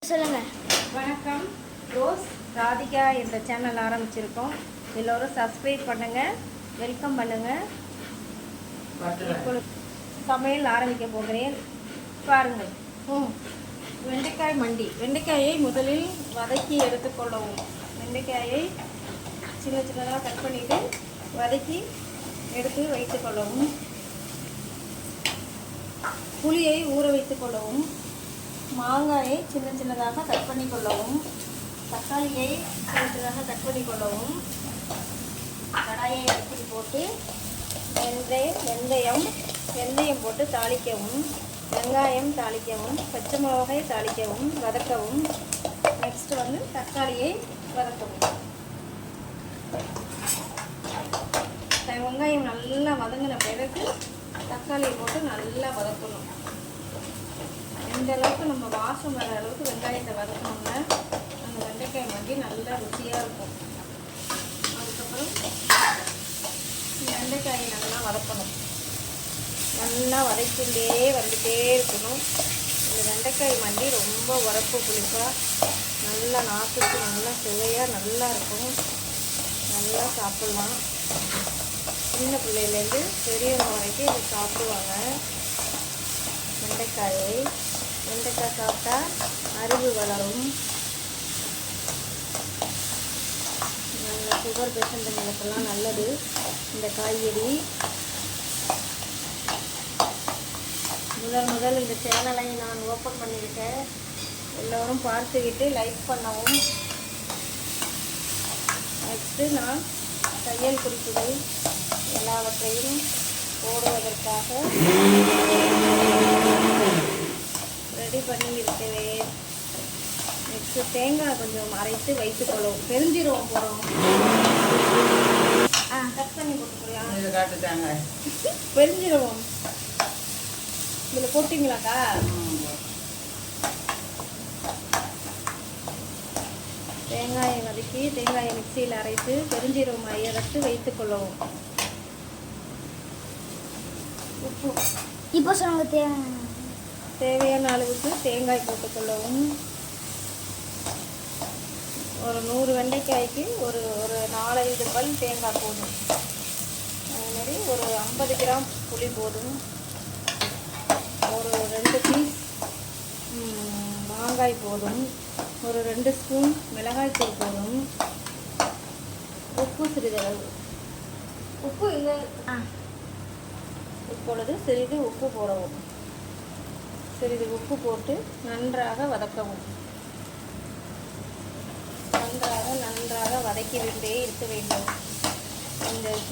சொல்லுங்கள். வணக்கம். ரோஸ் ராதிகா என்ற சேனல் ஆரம்பிச்சிருக்கோம். எல்லோரும் சப்ஸ்கிரைப் பண்ணுங்கள், வெல்கம் பண்ணுங்கள். இப்பொழுது சமையல் ஆரம்பிக்க போகிறேன், பாருங்கள். வெண்டைக்காய் மண்டி. வெண்டைக்காயை முதலில் வதக்கி எடுத்துக்கொள்ளவும். வெண்டைக்காயை சின்ன சின்னதாக கட் பண்ணிவிட்டு வதக்கி எடுத்து வைத்துக்கொள்ளவும். புளியை ஊற வைத்துக்கொள்ளவும். மாங்காயை சின்ன சின்னதாக கட் பண்ணிக்கொள்ளவும். தக்காளியை சின்ன சின்னதாக கட் பண்ணிக்கொள்ளவும். கடாயை அடுப்பில் போட்டு வெந்தயம் போட்டு தாளிக்கவும். வெங்காயம் தாளிக்கவும். பச்சை மிளகாய் தாளிக்கவும், வதக்கவும். நெக்ஸ்ட் தக்காளியை வதக்கவும். வெங்காயம் நல்லா வதங்கின பிறகு தக்காளியை போட்டு நல்லா வதக்கணும். இந்த அளவுக்கு நம்ம வாசம் வர அளவுக்கு வெங்காயத்தை வதக்கணும்னா அந்த வெண்டைக்காய் மண்டி நல்லா ருசியாக இருக்கும். அதுக்கப்புறம் வெண்டைக்காயை நல்லா வதக்கணும். நல்லா வதக்கிண்டே வந்துட்டே இருக்கணும். இந்த வெண்டைக்காய் மண்டி ரொம்ப உரப்பு புளிப்பாக நல்லா நாக்குக்கு நல்லா சுவையாக நல்லா இருக்கும். நல்லா சாப்பிட்லாம். சின்ன பிள்ளையிலேருந்து பெரியவங்க வரைக்கும் இதை சாப்பிடுவாங்க. வெண்டைக்காய் சாப்பிட்டா அறிவு வளரும். நல்ல சுகர் பேஷண்ட்டுங்களுக்கெல்லாம் நல்லது இந்த காய்கறி. முதல் இந்த சேனலை நான் ஓப்பன் பண்ணியிருக்கேன். எல்லோரும் பார்த்துக்கிட்டு லைக் பண்ணவும். நெக்ஸ்ட்டு நான் தையல் குறிப்புகள் எல்லாவற்றையும் போடுவதற்காக ரெடி பண்ணி இருக்கிறேன். நெக்ஸ்ட்டு தேங்காய் கொஞ்சம் அரைத்து வைத்துக்கொள்ளவும். பெருஞ்சீரகம் போடுறோம். கட் பண்ணி போட்டுக்கொள்ளியா? பெருஞ்சீரகம் இதில் போட்டிங்களாக்கா? தேங்காயை வதக்கி தேங்காயை மிக்சியில் அரைத்து பெருஞ்சீரகம் அரைத்து வைத்துக்கொள்ளவும். உப்பு இப்போ சொல்லுங்க. தேவையான அளவுக்கு தேங்காய் போட்டுக்கொள்ளவும். ஒரு 100 வெண்டைக்காய்க்கு ஒரு 4-5 பல் தேங்காய் போதும். அதேமாதிரி ஒரு 50 கிராம் புளி போதும். ஒரு 2 பீஸ் மாங்காய் போதும். ஒரு 2 ஸ்பூன் மிளகாய்த்தூள் போதும். உப்பு சிறிதளவு. உப்பு இல்லை. இப்பொழுது சிறிது உப்பு போடவும். சிறிது உப்பு போட்டு நன்றாக வதக்கவும். நன்றாக வதக்கிவிட்டே இருக்க வேண்டும்.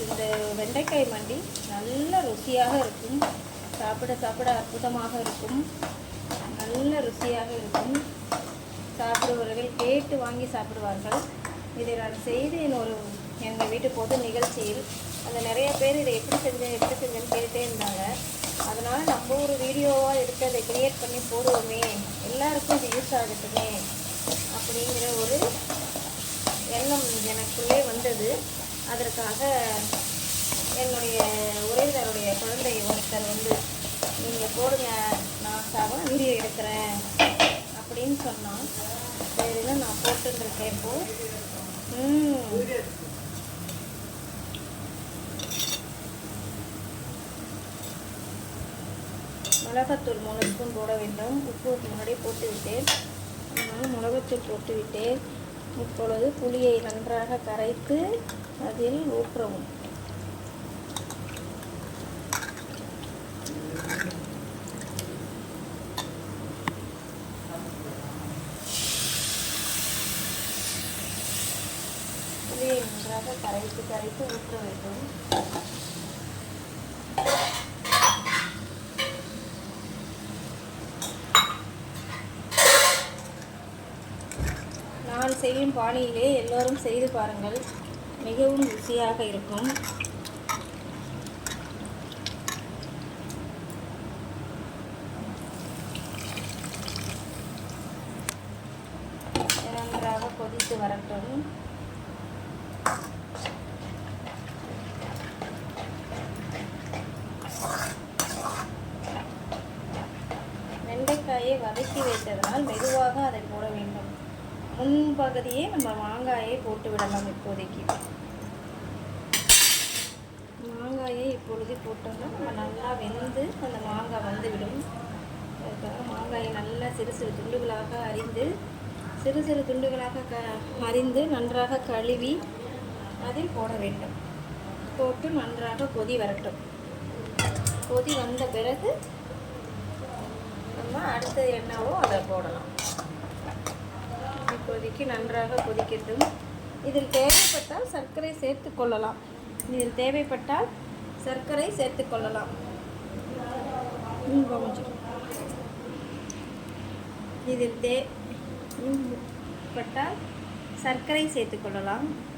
இந்த வெண்டைக்காய் மண்டி நல்ல ருசியாக இருக்கும். சாப்பிட அற்புதமாக இருக்கும். நல்ல ருசியாக இருக்கும். சாப்பிடுபவர்கள் கேட்டு வாங்கி சாப்பிடுவார்கள். இதை நான் செய்து எங்கள் வீட்டு பொது நிகழ்ச்சியில் அந்த நிறைய பேர் இதை எப்படி செஞ்சேன்னு கேட்டுகிட்டே இருந்தாங்க. அதனால் நம்ம ஒரு வீடியோவாக எடுத்து அதை க்ரியேட் பண்ணி போடுவோமே, எல்லாருக்கும் இது யூஸ் ஆகட்டுமே அப்படிங்கிற ஒரு எண்ணம் எனக்குள்ளே வந்தது. அதற்காக என்னுடைய உறவினருடைய குழந்தை ஒருத்தர் நீங்கள் போடுங்க, நான் வீடியோ எடுக்கிறேன் அப்படின்னு சொன்னான். சரின்னு நான் போட்டுருக்கேன். இப்போது மிளகாத்தூள் 3 ஸ்பூன் போட வேண்டும். உப்பு முன்னாடியே போட்டுவிட்டேன். அதனால் மிளகாத்தூள் போட்டுவிட்டேன். இப்பொழுது புளியை நன்றாக கரைத்து அதில் ஊற்றவும். புளியை நன்றாக கரைத்து ஊற்ற வேண்டும். நான் செய்யும் பாணியிலே எல்லோரும் செய்து பாருங்கள். மிகவும் ருசியாக இருக்கும். நன்றாக கொதித்து வரட்டும். வெண்டைக்காயை வதக்கி வைத்ததனால் மெதுவாக அதை போட முன்பகுதியே நம்ம மாங்காயை போட்டு விடலாம். இப்போதைக்கு மாங்காயை இப்பொழுது போட்டோம்னா நம்ம நல்லா வெந்து அந்த மாங்காய் வந்துவிடும். அதுக்காக மாங்காயை நல்லா சிறு சிறு துண்டுகளாக அரிந்து நன்றாக கழுவி அதில் போட வேண்டும். போட்டு நன்றாக கொதி வரட்டும். கொதி வந்த பிறகு நம்ம அடுத்த எண்ணெவோ அதை போடலாம். இப்போதைக்கு நன்றாக கொதிக்கட்டும். இதில் தேவைப்பட்டால் சர்க்கரை சேர்த்து கொள்ளலாம்.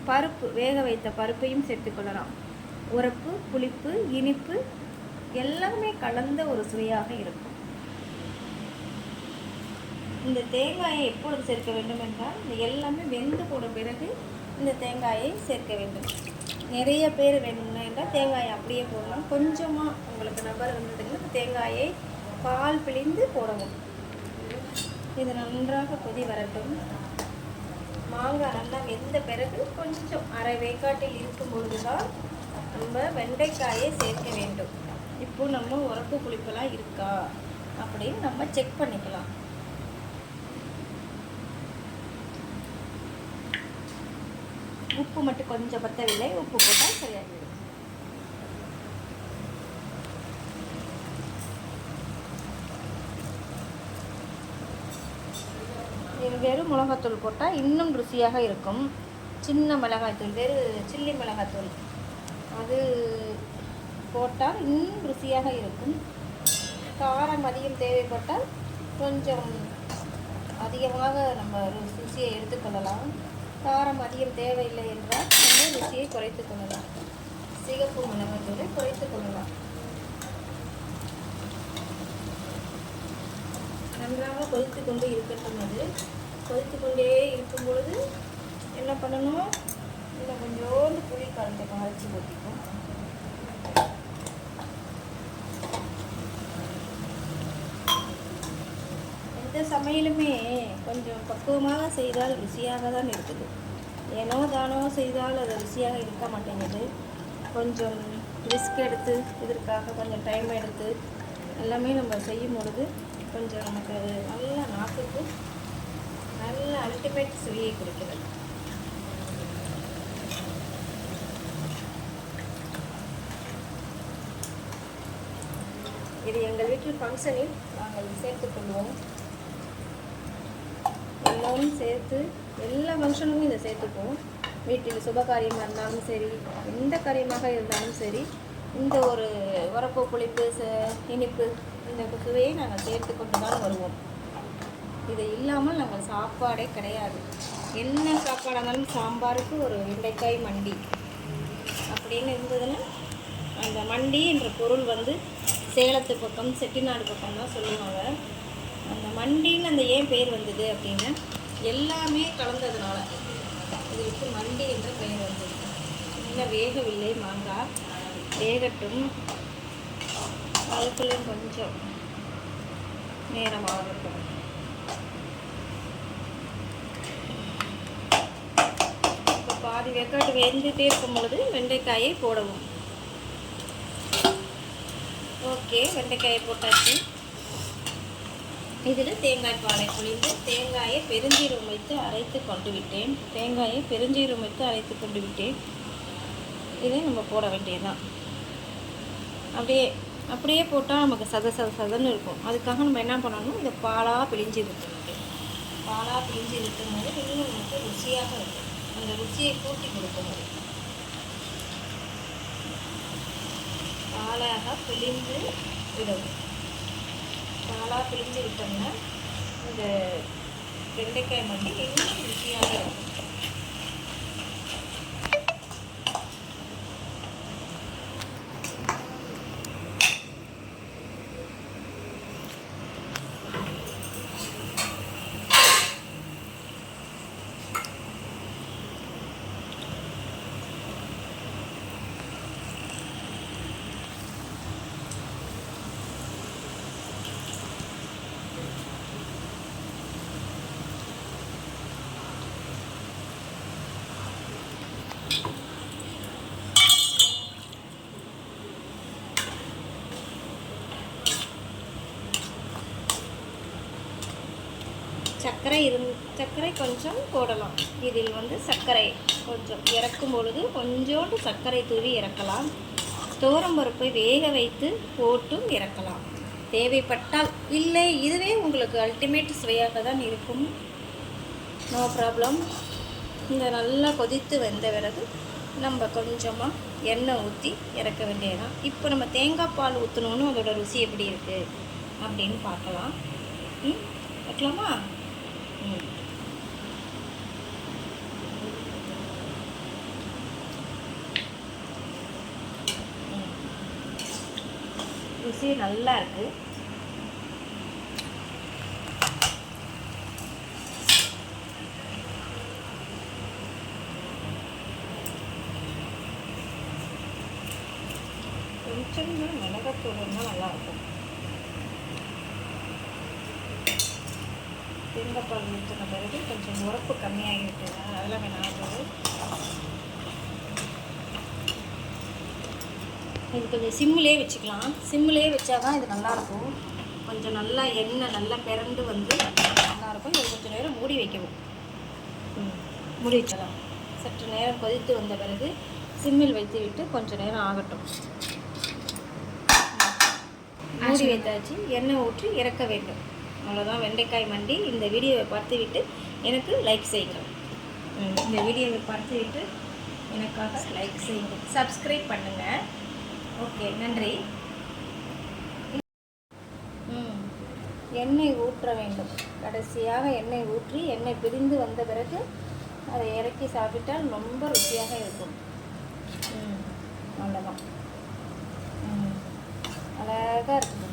பருப்பு வேக வைத்த பருப்பையும் சேர்த்துக்கொள்ளலாம். உரப்பு, புளிப்பு, இனிப்பு எல்லாமே கலந்த ஒரு சுவையாக இருக்கும். இந்த தேங்காயை எப்பொழுது சேர்க்க வேண்டும் என்றால், இந்த எல்லாமே வெந்து போன பிறகு இந்த தேங்காயை சேர்க்க வேண்டும். நிறைய பேர் வேணும்னா என்றால் தேங்காயை அப்படியே போடலாம். கொஞ்சமாக உங்களுக்கு நபர் இருந்ததுன்னா தேங்காயை பால் பிழிந்து போடவும். இது நன்றாக கொதி வரட்டும். மாங்காய் நல்லா வெந்த பிறகு கொஞ்சம் அரை வேக்காட்டில் இருக்கும் பொழுது தான் நம்ம வெண்டைக்காயை சேர்க்க வேண்டும். இப்போது நம்ம உரப்பு புளிப்பெல்லாம் இருக்கா அப்படின்னு நம்ம செக் பண்ணிக்கலாம். உப்பு மட்டும் கொஞ்சம் பத்தவில்லை, உப்பு போட்டால் சரியாகிவிடும். வெறும் மிளகாத்தூள் போட்டால் இன்னும் ருசியாக இருக்கும். சின்ன மிளகாய்த்தூள், சில்லி மிளகாத்தூள் அது போட்டால் இன்னும் ருசியாக இருக்கும். காரம் அதிகம் தேவைப்பட்டால் கொஞ்சம் அதிகமாக நம்ம ருசியை எடுத்துக்கொள்ளலாம். காரம் அதிகம் தேவையில்லை என்றால் நம்ம ருசியை குறைத்து கொள்ளலாம். சிகப்பு மிளகாய்த்தூளை குறைத்து கொள்ளலாம். நன்றாக கொதித்து கொண்டு இருக்கட்டும். அது கொதித்து கொண்டே இருக்கும் பொழுது என்ன பண்ணணும், இன்னும் கொஞ்சோண்டு புளி கலந்துக்கும், அரைச்சி ஊற்றிக்கும். எந்த சமையலுமே கொஞ்சம் பக்குவமாக செய்தால் ருசியாக தான் இருக்குது. ஏனோ தானோ செய்தால் அது ருசியாக இருக்க மாட்டேங்குது. கொஞ்சம் ரிஸ்க் எடுத்து இதற்காக கொஞ்சம் டைம் எடுத்து எல்லாமே நம்ம செய்யும் பொழுது கொஞ்சம் நமக்கு அது நல்ல நாக்குக்கு நல்ல அல்டிமேட் சுவையை கொடுக்கிறது. இது எங்கள் வீட்டில் ஃபங்க்ஷனில் நாங்கள் சேர்த்துக்கொள்வோம். எல்லோரும் சேர்த்து எல்லா ஃபங்க்ஷனுக்கும் இதை சேர்த்துக்குவோம். வீட்டில் சுபகாரியமாக இருந்தாலும் சரி, எந்த காரியமாக இருந்தாலும் சரி, இந்த ஒரு உரப்பு, புளிப்பு, இனிப்பு இந்த சுவையை நாங்கள் சேர்த்து கொண்டு தான் வருவோம். இது இல்லாமல் நாங்கள் சாப்பாடே கிடையாது. என்ன சாப்பாடாக இருந்தாலும் சாம்பாருக்கு ஒரு வெண்டைக்காய் மண்டி அப்படின்னு இருந்ததுன்னா, அந்த மண்டி என்ற பொருள் வந்து சேலத்து பக்கம், செட்டிநாடு பக்கம் தான் சொல்லுவாங்க. அந்த மண்டின்னு அந்த ஏன் பேர் வந்தது அப்படின்னா, எல்லாமே கலந்ததுனால இதுக்கு மண்டி என்ற பெயர் வந்தது. இன்னும் வேகவில்லை மாங்காய், வேகட்டும். அதுக்குள்ளே கொஞ்சம் நேரம் ஆகட்டும். இப்போ பாதி வேக்காட்டு வெந்துட்டே இருக்கும் பொழுது வெண்டைக்காயை போடவும். ஓகே, வெண்டைக்காயை போட்டாச்சு. இதில் தேங்காய் பாலை புழிந்து தேங்காயை பெருஞ்சீரகம் வைத்து அரைத்து கொண்டு விட்டேன். இதை நம்ம போட வேண்டியதுதான். அப்படியே போட்டால் நமக்கு சதன்னு இருக்கும். அதுக்காக நம்ம என்ன பண்ணணும், இதை பாலாக பிழிஞ்சு விட்டுணும். பாலாக பிழிஞ்சு விட்டும் போது இன்னும் நமக்கு ருசியாக இருக்கும். அந்த ருசியை கூட்டி கொடுக்கும். பாலாக பிழிந்து விடவும். பாலாக பிழிஞ்சு விட்டோம்னா இந்த வெண்டைக்காய் மண்டி இன்னும் ருசியாக இருக்கும். சர்க்கரை கொஞ்சம் போடலாம். இதில் வந்து சர்க்கரை கொஞ்சம் இறக்கும் பொழுது கொஞ்சோண்டு சர்க்கரை தூவி இறக்கலாம். துவரம்பருப்பை வேக வைத்து போட்டும் இறக்கலாம் தேவைப்பட்டால். இல்லை, இதுவே உங்களுக்கு அல்டிமேட் சுவையாக தான் இருக்கும். No problem. இந்த நல்லா கொதித்து வந்த பிறகு நம்ம கொஞ்சமாக எண்ணெய் ஊற்றி இறக்க வேண்டியதுதான். இப்போ நம்ம தேங்காய் பால் ஊற்றணுன்னு அதோட ருசி எப்படி இருக்குது அப்படின்னு பார்க்கலாம். வைக்கலாமா? ருசி நல்லா இருக்கு. கொஞ்சம் மிளகாத்தூள் இருந்தால் நல்லாயிருக்கும். தேங்காய்பால் ஊற்றின பிறகு கொஞ்சம் உரப்பு கம்மியாகிருக்கு, அதெல்லாம் வேணாம். இது கொஞ்சம் சிம்மிலே வச்சுக்கலாம். சிம்மிலே வச்சா தான் இது நல்லாயிருக்கும். கொஞ்சம் நல்லா எண்ணெய் நல்லா பிறண்டு வந்து நல்லாயிருக்கும். இது கொஞ்சம் நேரம் மூடி வைக்கணும். மூடி வச்சிடலாம். சற்று நேரம் கொதித்து வந்த பிறகு சிம்மில் வைத்து விட்டு கொஞ்சம் நேரம் ஆகட்டும். மூடி வைத்தாச்சு. எண்ணெய் ஊற்றி இறக்க வேண்டும். அவ்வளோதான் வெண்டைக்காய் மண்டி. இந்த வீடியோவை பார்த்துவிட்டு எனக்கு லைக் செய்யுங்கள். இந்த வீடியோவை பார்த்துவிட்டு எனக்காக லைக் செய்யுங்கள், சப்ஸ்கிரைப் பண்ணுங்கள். ஓகே, நன்றி. எண்ணெய் ஊற்ற வேண்டும். கடைசியாக எண்ணெய் ஊற்றி எண்ணெய் பிரிந்து வந்த பிறகு அதை இறக்கி சாப்பிட்டால் ரொம்ப ருசியாக இருக்கும். அவ்வளோதான். அழகாக இருக்கும்.